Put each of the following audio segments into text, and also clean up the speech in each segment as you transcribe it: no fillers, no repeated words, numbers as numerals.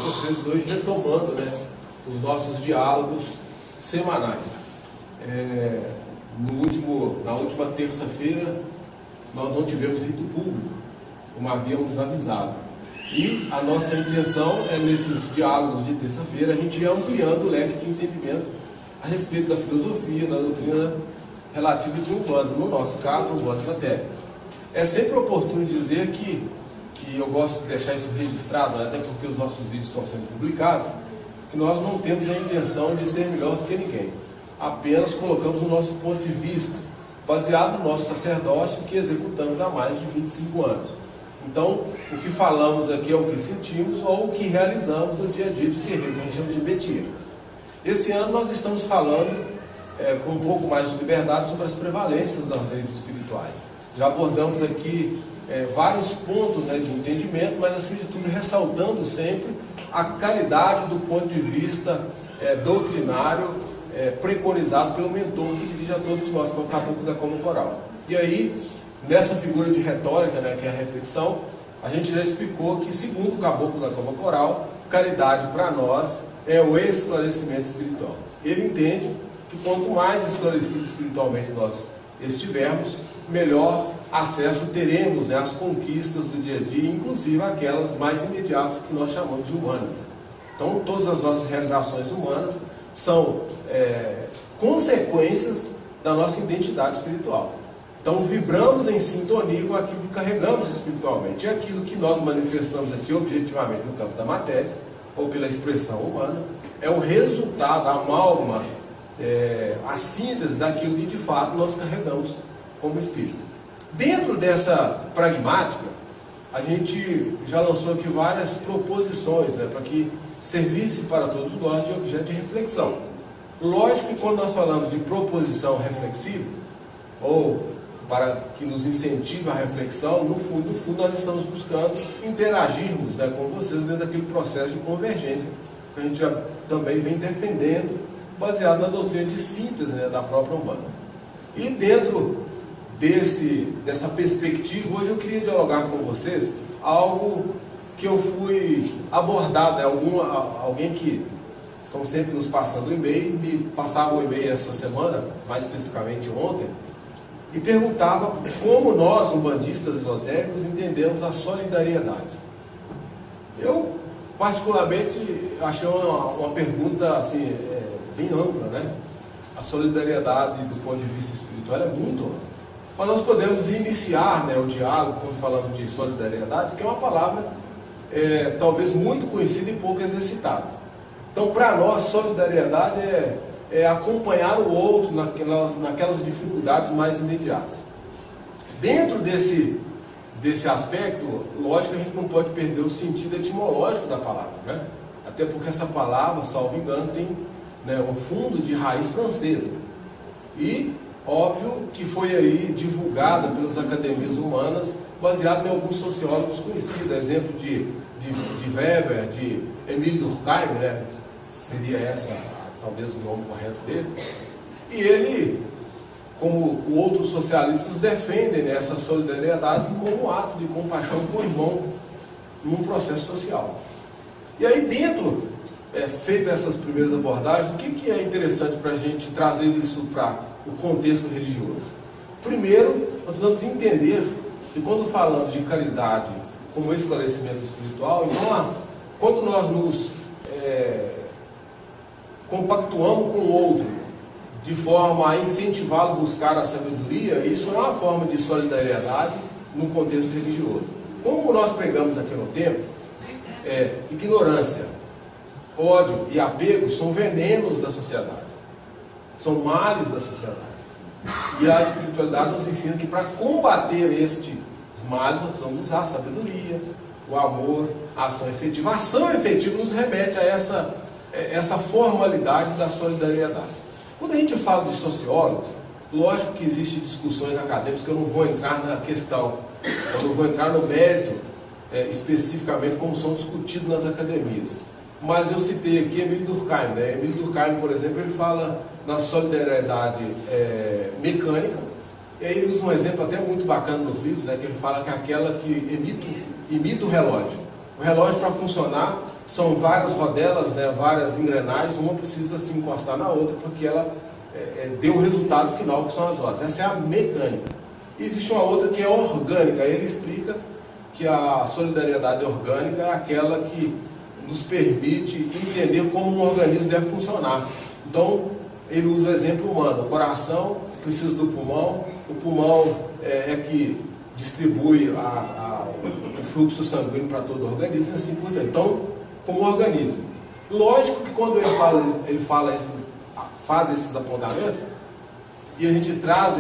vocês hoje retomando, né, os nossos diálogos semanais. Na última terça-feira, nós não tivemos rito público, como havíamos avisado. E a nossa intenção é, nesses diálogos de terça-feira, a gente ir ampliando o leque de entendimento a respeito da filosofia, da doutrina relativa de Umbanda, no nosso caso, Umbanda esotérica. É sempre oportuno dizer que eu gosto de deixar isso registrado, até porque os nossos vídeos estão sendo publicados, que nós não temos a intenção de ser melhor do que ninguém. Apenas colocamos o nosso ponto de vista, baseado no nosso sacerdócio, que executamos há mais de 25 anos. Então, o que falamos aqui é o que sentimos ou o que realizamos no dia a dia de terreiro, que a gente chama de betia. Esse ano nós estamos falando com um pouco mais de liberdade sobre as prevalências das leis espirituais. Já abordamos aqui vários pontos, né, de entendimento, mas acima de tudo ressaltando sempre a caridade do ponto de vista doutrinário preconizado pelo mentor que dirige a todos nós, que é o caboclo da coma coral. E aí, nessa figura de retórica, né, que é a repetição, a gente já explicou que, segundo o caboclo da coma coral, caridade para nós é o esclarecimento espiritual. Ele entende que quanto mais esclarecidos espiritualmente nós estivermos, melhor acesso teremos, né, às conquistas do dia a dia, inclusive aquelas mais imediatas que nós chamamos de humanas. Então, todas as nossas realizações humanas são consequências da nossa identidade espiritual. Então, vibramos em sintonia com aquilo que carregamos espiritualmente. E aquilo que nós manifestamos aqui objetivamente no campo da matéria, ou pela expressão humana, é o resultado, a amálgama, a síntese daquilo que de fato nós carregamos como espírito. Dentro dessa pragmática, a gente já lançou aqui várias proposições, né, para que servisse para todos nós de objeto de reflexão. Lógico que quando nós falamos de proposição reflexiva, ou para que nos incentive a reflexão, no fundo nós estamos buscando interagirmos, né, com vocês dentro daquele processo de convergência que a gente já também vem defendendo, baseado na doutrina de síntese, né, da própria Umbanda. E dentro dessa perspectiva, hoje eu queria dialogar com vocês algo que eu fui abordado, né, alguém que estão sempre nos passando e-mail, me passava um e-mail essa semana, mais especificamente ontem, e perguntava como nós, umbandistas esotéricos, entendemos a solidariedade. Eu, particularmente, achei uma pergunta assim, bem ampla, né? A solidariedade, do ponto de vista espiritual, é muito ampla. Mas nós podemos iniciar, né, o diálogo quando falamos de solidariedade, que é uma palavra talvez muito conhecida e pouco exercitada. Então, para nós, solidariedade é acompanhar o outro naquelas dificuldades mais imediatas. Dentro desse aspecto, lógico que a gente não pode perder o sentido etimológico da palavra, né? Até porque essa palavra, salvo engano, tem, né, um fundo de raiz francesa. E óbvio que foi aí divulgada pelas academias humanas, baseado em alguns sociólogos conhecidos, exemplo de Weber, de Emile Durkheim, né? Seria essa talvez o nome correto dele. E ele, como outros socialistas, defendem essa solidariedade como um ato de compaixão com o irmão num processo social. E aí dentro, feitas essas primeiras abordagens, o que é interessante para a gente trazer isso para o contexto religioso? Primeiro, nós precisamos entender que quando falamos de caridade como esclarecimento espiritual, então, quando nós nos compactuamos com o outro de forma a incentivá-lo a buscar a sabedoria, isso é uma forma de solidariedade no contexto religioso. Como nós pregamos aqui no templo, ignorância, ódio e apego são venenos da sociedade, são males da sociedade. E a espiritualidade nos ensina que para combater estes males nós precisamos usar a sabedoria, o amor, a ação efetiva. A ação efetiva nos remete a essa formalidade da solidariedade. Quando a gente fala de sociólogos, lógico que existem discussões acadêmicas que eu não vou entrar na questão, eu não vou entrar no mérito especificamente como são discutidos nas academias. Mas eu citei aqui Emile Durkheim, né? Emile Durkheim, por exemplo, ele fala na solidariedade mecânica, e aí ele usa um exemplo até muito bacana nos livros, né? Que ele fala que é aquela que imita o relógio. O relógio, para funcionar, são várias rodelas, né, várias engrenagens, uma precisa se encostar na outra para que ela dê o resultado final, que são as horas. Essa é a mecânica. E existe uma outra que é orgânica. Ele explica que a solidariedade orgânica é aquela que nos permite entender como um organismo deve funcionar. Então, ele usa o exemplo humano. O coração precisa do pulmão, o pulmão é que distribui o fluxo sanguíneo para todo o organismo, e assim por diante. Então, como organismo. Lógico que quando ele faz esses apontamentos, e a gente traz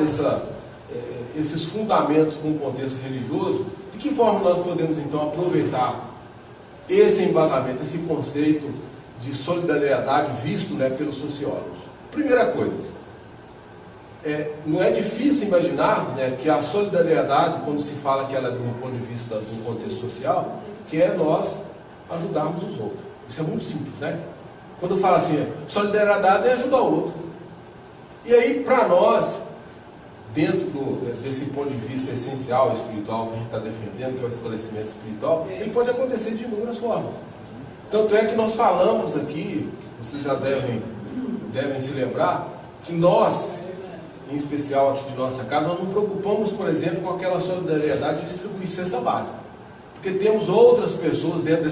esses fundamentos para um contexto religioso, de que forma nós podemos então aproveitar esse embasamento, esse conceito de solidariedade visto, né, pelos sociólogos? Primeira coisa, não é difícil imaginar, né, que a solidariedade, quando se fala que ela é do ponto de vista do contexto social, que é nós ajudarmos os outros. Isso é muito simples, né? Quando eu falo assim, solidariedade é ajudar o outro. E aí, para nós, dentro desse ponto de vista essencial, espiritual, que a gente está defendendo, que é o esclarecimento espiritual, ele pode acontecer de inúmeras formas. Tanto é que nós falamos aqui, vocês já devem se lembrar, que nós, em especial aqui de nossa casa, nós não preocupamos, por exemplo, com aquela solidariedade de distribuir cesta básica. Porque temos outras pessoas dentro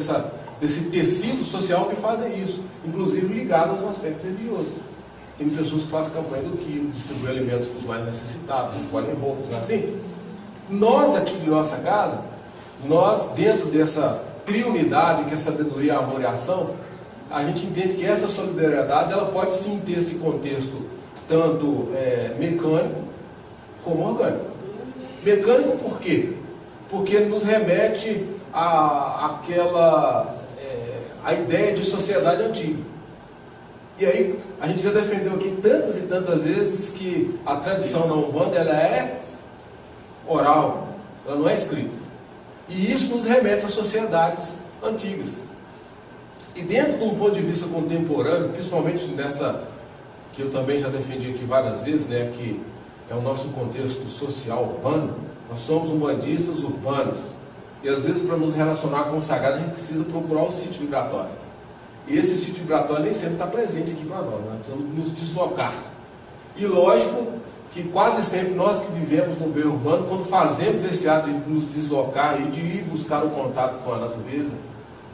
desse tecido social que fazem isso, inclusive ligados aos aspectos religiosos. Tem pessoas que fazem campanha do quilo, distribuem alimentos para os mais necessitados, escolhem roupas, não é assim? Nós aqui de nossa casa, nós dentro dessa triunidade, que é sabedoria, amor e ação, a gente entende que essa solidariedade, ela pode sim ter esse contexto tanto mecânico como orgânico. Mecânico por quê? Porque nos remete a ideia de sociedade antiga. E aí, a gente já defendeu aqui tantas e tantas vezes que a tradição na Umbanda, ela é oral, ela não é escrita. E isso nos remete a sociedades antigas. E dentro de um ponto de vista contemporâneo, principalmente nessa, que eu também já defendi aqui várias vezes, né, que é o nosso contexto social urbano, nós somos umbandistas urbanos. E às vezes, para nos relacionar com o sagrado, a gente precisa procurar o sítio vibratório. E esse sítio vibratório nem sempre está presente aqui para nós, nós precisamos nos deslocar. E lógico que quase sempre nós que vivemos no meio urbano, quando fazemos esse ato de nos deslocar e de ir buscar o contato com a natureza,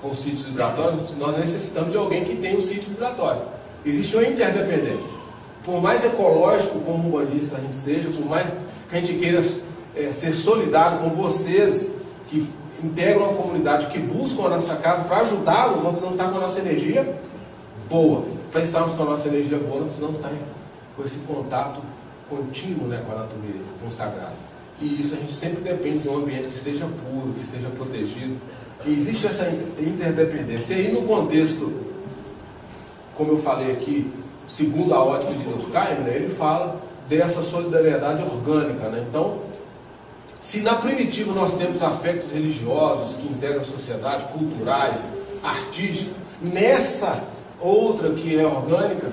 com os sítios vibratórios, nós necessitamos de alguém que tenha o sítio vibratório. Existe uma interdependência. Por mais ecológico como umbandista a gente seja, por mais que a gente queira ser solidário com vocês que integram a comunidade, que buscam a nossa casa para ajudá-los, nós precisamos estar com a nossa energia boa. Para estarmos com a nossa energia boa, nós precisamos estar com esse contato contínuo, né, com a natureza, com o sagrado. E isso a gente sempre depende de um ambiente que esteja puro, que esteja protegido. E existe essa interdependência. E aí, no contexto, como eu falei aqui, segundo a ótica de Durkheim, né, ele fala dessa solidariedade orgânica, né? Então, se na primitiva nós temos aspectos religiosos que integram a sociedade, culturais, artísticos, nessa outra que é orgânica,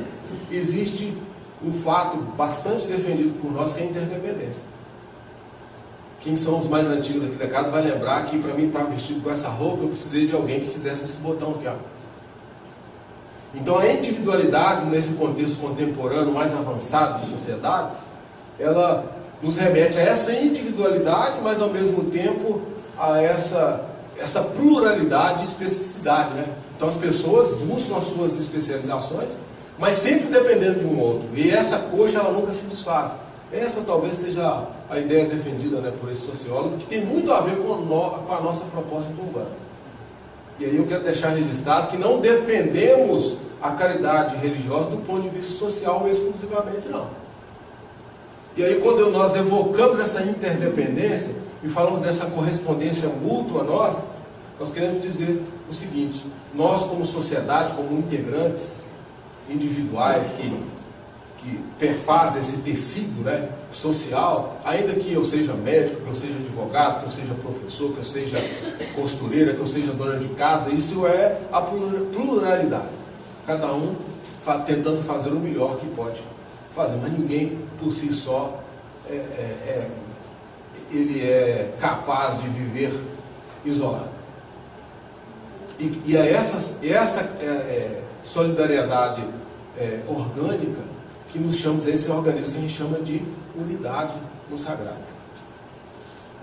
existe um fato bastante defendido por nós, que é a interdependência. Quem são os mais antigos aqui da casa vai lembrar que para mim estar vestido com essa roupa, eu precisei de alguém que fizesse esse botão aqui, ó. Então a individualidade, nesse contexto contemporâneo mais avançado de sociedades, ela nos remete a essa individualidade, mas ao mesmo tempo a essa pluralidade e especificidade, né? Então as pessoas buscam as suas especializações, mas sempre dependendo de um outro. E essa coxa, ela nunca se desfaz. Essa talvez seja a ideia defendida, né, por esse sociólogo, que tem muito a ver com a nossa proposta urbana. E aí eu quero deixar registrado que não defendemos a caridade religiosa do ponto de vista social exclusivamente, não. E aí quando nós evocamos essa interdependência e falamos dessa correspondência mútua nós queremos dizer o seguinte: nós como sociedade, como integrantes individuais que perfazem esse tecido, né, social, ainda que eu seja médico, que eu seja advogado, que eu seja professor, que eu seja costureira, que eu seja dona de casa, isso é a pluralidade. Cada um tentando fazer o melhor que pode fazer, mas ninguém por si só ele é capaz de viver isolado. E é essa solidariedade orgânica que nos chama, esse organismo que a gente chama de unidade no sagrado.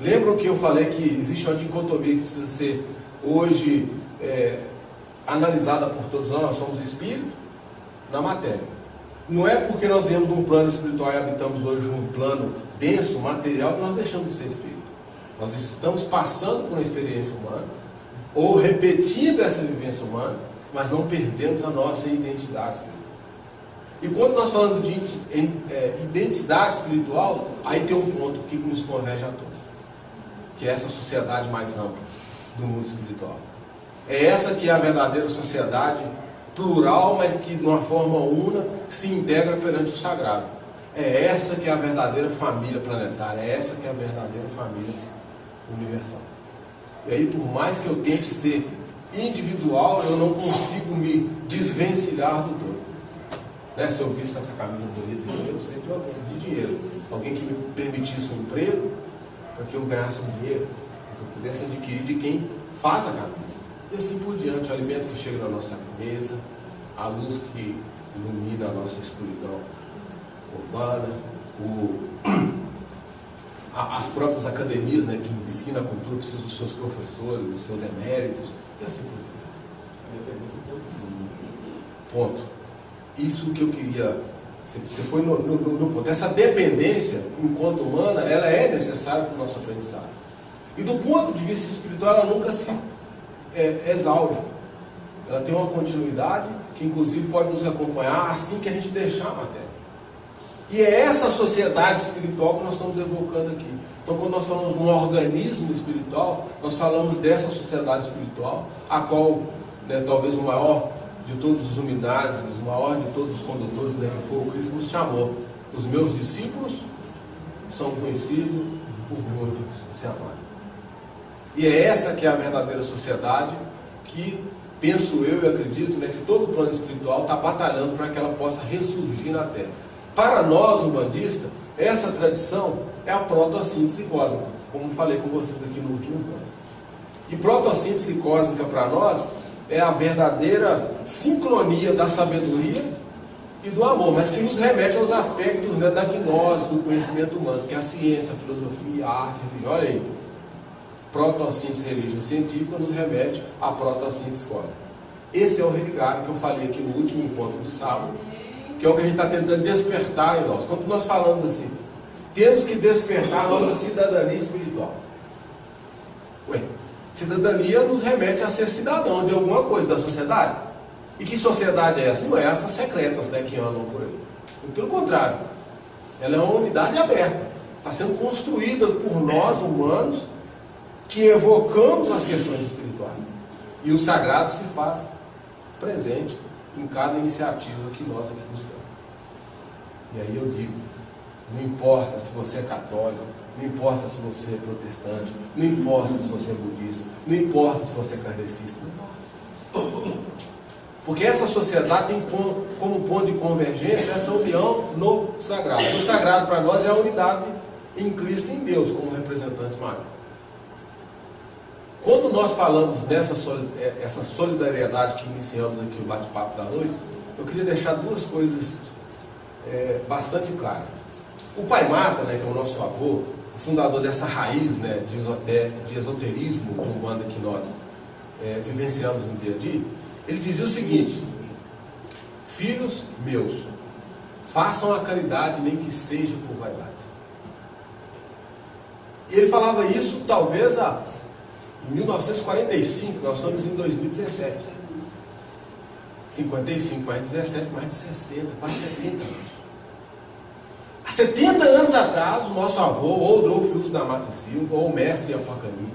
Lembram que eu falei que existe uma dicotomia que precisa ser hoje analisada por todos nós somos espírito na matéria. Não é porque nós viemos de um plano espiritual e habitamos hoje um plano denso, material, que nós deixamos de ser espírito. Nós estamos passando por uma experiência humana, ou repetindo essa vivência humana, mas não perdemos a nossa identidade espiritual. E quando nós falamos de identidade espiritual, aí tem um ponto que nos converge a todos, que é essa sociedade mais ampla do mundo espiritual. É essa que é a verdadeira sociedade plural, mas que de uma forma una se integra perante o sagrado. É essa que é a verdadeira família planetária, é essa que é a verdadeira família universal. E aí, por mais que eu tente ser individual, eu não consigo me desvencilhar do todo. Né? Se eu visto essa camisa bonita, eu sei que eu de dinheiro. Alguém que me permitisse um emprego, para que eu ganhasse um dinheiro, que eu pudesse adquirir de quem faz a camisa. E assim por diante, o alimento que chega na nossa mesa, a luz que ilumina a nossa escuridão urbana, as próprias academias, né, que ensinam a cultura, precisam dos seus professores, dos seus eméritos, e assim por diante. Ponto. Isso que eu queria. Você foi no ponto. Essa dependência, enquanto humana, ela é necessária para o nosso aprendizado. E do ponto de vista espiritual, ela nunca se exaure. Ela tem uma continuidade que, inclusive, pode nos acompanhar assim que a gente deixar a matéria. E é essa sociedade espiritual que nós estamos evocando aqui. Então, quando nós falamos de um organismo espiritual, nós falamos dessa sociedade espiritual, a qual, né, talvez o maior de todos os luminares, o maior de todos os condutores, né, que foi o Cristo, nos chamou. Os meus discípulos são conhecidos por muitos se amarem. E é essa que é a verdadeira sociedade que, penso eu e acredito, né, que todo o plano espiritual está batalhando para que ela possa ressurgir na Terra. Para nós, umbandistas, essa tradição é a protossíntese cósmica, como falei com vocês aqui no último plano. E protossíntese cósmica para nós é a verdadeira sincronia da sabedoria e do amor, mas que nos remete aos aspectos, né, da gnose, do conhecimento humano, que é a ciência, a filosofia, a arte, a religião. Olha aí, protossíntese religiosa científica nos remete à protossíntese cósmica. Esse é o religário que eu falei aqui no último encontro de sábado, que é o que a gente está tentando despertar em nós. Quando nós falamos assim, temos que despertar a nossa cidadania espiritual. Ué, cidadania nos remete a ser cidadão de alguma coisa da sociedade. E que sociedade é essa? Não é essas secretas, né, que andam por aí. Pelo contrário, ela é uma unidade aberta. Está sendo construída por nós, humanos, que evocamos as questões espirituais. E o sagrado se faz presente em cada iniciativa que nós aqui buscamos. E aí eu digo, não importa se você é católico, não importa se você é protestante, não importa se você é budista, não importa se você é kardecista, não importa. Porque essa sociedade tem como ponto de convergência essa união no sagrado. O sagrado para nós é a unidade em Cristo e em Deus, como representantes maiores. Quando nós falamos dessa essa solidariedade que iniciamos aqui o bate-papo da noite, eu queria deixar duas coisas bastante claras. O Pai Mata, né, que é o nosso avô, o fundador dessa raiz, né, de esoterismo de Umbanda que nós vivenciamos no dia a dia, ele dizia o seguinte: filhos meus, façam a caridade nem que seja por vaidade. E ele falava isso talvez em 1945, nós estamos em 2017. 55 mais 17, mais de 60, quase 70 anos. Há 70 anos atrás, o nosso avô, ou Rodolfo Lúcio da Mata Silva, ou o mestre Apacani,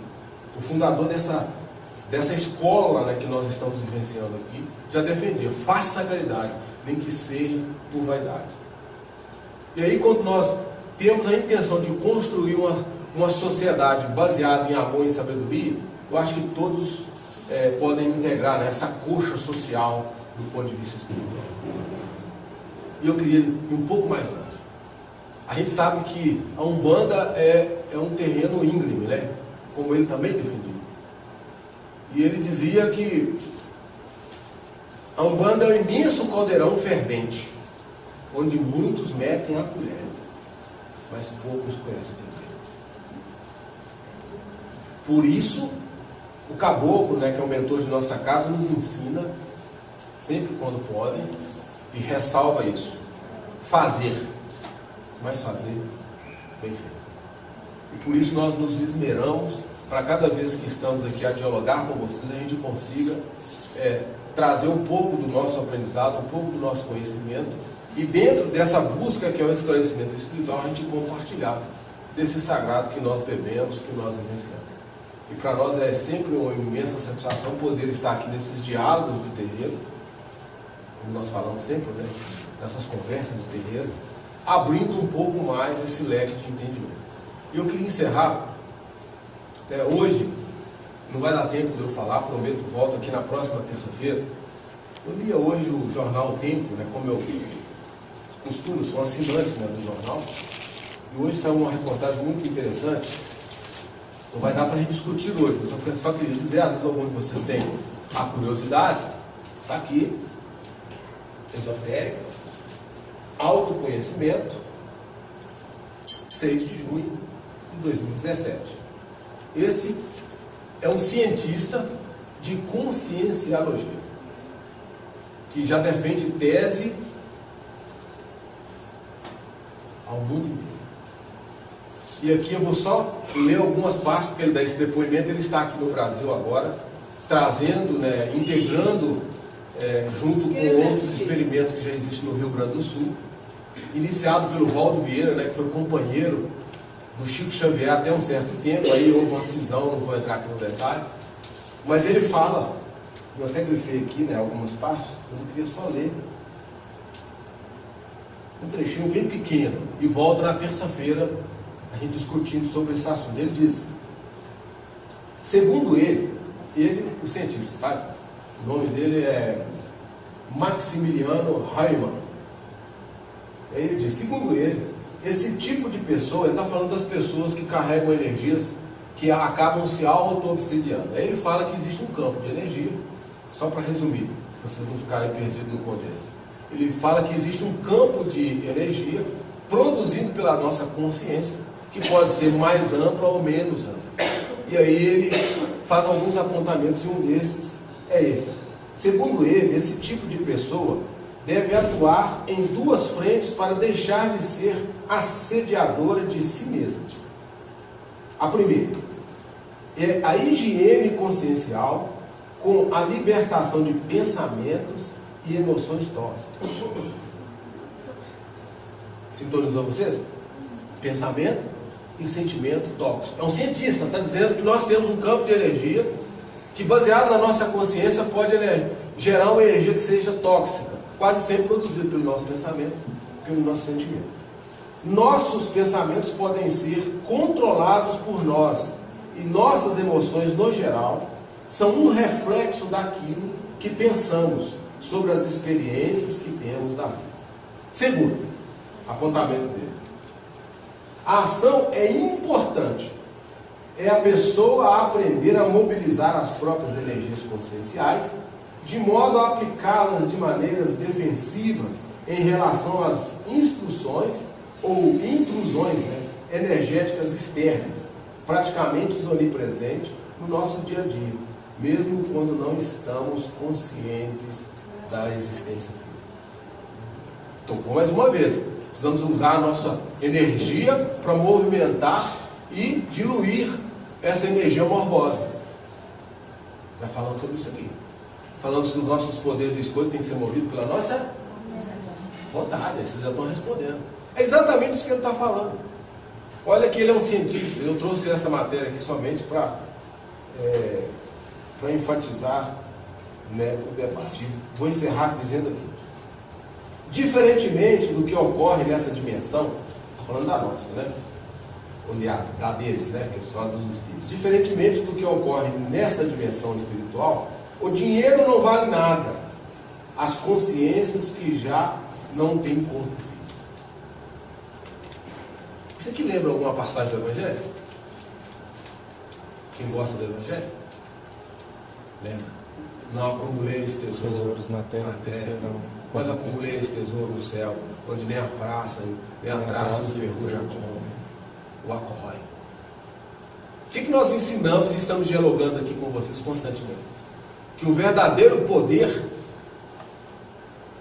o fundador dessa escola, né, que nós estamos vivenciando aqui, já defendia: faça a caridade, nem que seja por vaidade. E aí, quando nós temos a intenção de construir uma sociedade baseada em amor e sabedoria, eu acho que todos podem integrar, né, essa coxa social do ponto de vista espiritual. E eu queria ir um pouco mais longe. A gente sabe que a Umbanda é um terreno íngreme, né, como ele também defendia. E ele dizia que a Umbanda é um imenso caldeirão fervente, onde muitos metem a colher, mas poucos conhecem o tempero. Por isso, o caboclo, né, que é o mentor de nossa casa, nos ensina, sempre quando podem, e ressalva isso: fazer, mas fazer bem feito. E por isso nós nos esmeramos para cada vez que estamos aqui a dialogar com vocês, a gente consiga trazer um pouco do nosso aprendizado, um pouco do nosso conhecimento, e dentro dessa busca que é o esclarecimento espiritual, a gente compartilhar desse sagrado que nós bebemos, que nós vivenciamos. E para nós é sempre uma imensa satisfação poder estar aqui nesses diálogos de terreiro, como nós falamos sempre, né? Nessas conversas de terreiro, abrindo um pouco mais esse leque de entendimento. E eu queria encerrar, hoje, não vai dar tempo de eu falar, prometo, volto aqui na próxima terça-feira. Eu lia hoje o jornal O Tempo, né, como eu costumo, sou assinante, né, do jornal, e hoje saiu uma reportagem muito interessante. Não vai dar para a gente discutir hoje, mas eu só queria dizer, às vezes algum de vocês tem a curiosidade, está aqui, esotérica, autoconhecimento, 6 de junho de 2017. Esse é um cientista de conscienciologia, que já defende tese ao mundo inteiro. E aqui eu vou só ler algumas partes, porque ele dá esse depoimento, ele está aqui no Brasil agora, trazendo, né, integrando, junto com outros experimentos que já existem no Rio Grande do Sul, iniciado pelo Valdo Vieira, né, que foi companheiro do Chico Xavier até um certo tempo, aí houve uma cisão, não vou entrar aqui no detalhe, mas ele fala, eu até grifei aqui, né, algumas partes, mas eu queria só ler um trechinho bem pequeno, e volto na terça-feira, a gente discutindo sobre esse assunto. Ele diz, segundo ele, o cientista, tá? O nome dele é Maximiliano Haimann. Aí ele diz, segundo ele, esse tipo de pessoa, ele está falando das pessoas que carregam energias que acabam se auto-obsediando. Aí ele fala que existe um campo de energia, só para resumir, para vocês não ficarem perdidos no contexto. Ele fala que existe um campo de energia produzido pela nossa consciência, que pode ser mais ampla ou menos ampla. E aí ele faz alguns apontamentos, e um desses é esse. Segundo ele, esse tipo de pessoa deve atuar em duas frentes para deixar de ser assediadora de si mesma. A primeira é a higiene consciencial com a libertação de pensamentos e emoções tóxicas. Sintonizou vocês? Pensamento e sentimento tóxico. É um cientista, está dizendo que nós temos um campo de energia que, baseado na nossa consciência, pode gerar uma energia que seja tóxica, quase sempre produzida pelo nosso pensamento, pelo nosso sentimento. Nossos pensamentos podem ser controlados por nós, e nossas emoções, no geral, são um reflexo daquilo que pensamos sobre as experiências que temos da vida. Segundo, apontamento dele. A ação é importante. É a pessoa aprender a mobilizar as próprias energias conscienciais, de modo a aplicá-las de maneiras defensivas em relação às instruções ou intrusões, energéticas externas, praticamente onipresentes no nosso dia a dia, mesmo quando não estamos conscientes da existência física. Tocou mais uma vez. Precisamos usar a nossa energia para movimentar e diluir essa energia morbosa. Já falamos sobre isso aqui. Falamos que os nossos poderes de escolha têm que ser movidos pela nossa vontade. Vocês já estão respondendo. É exatamente isso que ele está falando. Olha que ele é um cientista. Eu trouxe essa matéria aqui somente para enfatizar, né, o debate. Vou encerrar dizendo aqui. Diferentemente do que ocorre nessa dimensão, estou falando da nossa, né? Aliás, da deles, né? Que são dos espíritos. Diferentemente do que ocorre nesta dimensão espiritual, o dinheiro não vale nada. As consciências que já não têm corpo físico. Isso aqui lembra alguma passagem do Evangelho? Quem gosta do Evangelho? Lembra? Não acumuleis tesouros na terra, mas acumuleis tesouros no céu, onde nem a traça e o ferrugem o acorrói. O que nós ensinamos e estamos dialogando aqui com vocês constantemente? Que o verdadeiro poder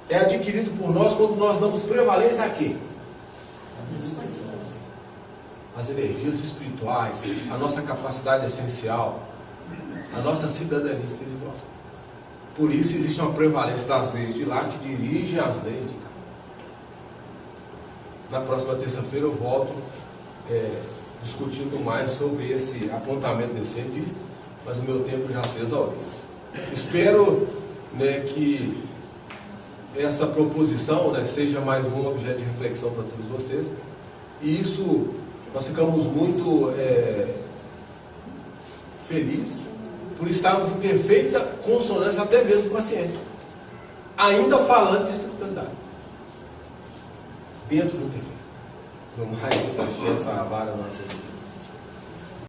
é adquirido por nós quando nós damos prevalência a quê? As energias espirituais, a nossa capacidade essencial, a nossa cidadania espiritual. Por isso existe uma prevalência das leis de lá que dirigem as leis de cá. Na próxima terça-feira eu volto discutindo mais sobre esse apontamento desse cientista, mas o meu tempo já se exauriu. Espero, que essa proposição, seja mais um objeto de reflexão para todos vocês, e isso nós ficamos muito felizes por estarmos em perfeita consonância até mesmo com a ciência, ainda falando de espiritualidade dentro do terreno. Vamos encher essa vara nossa.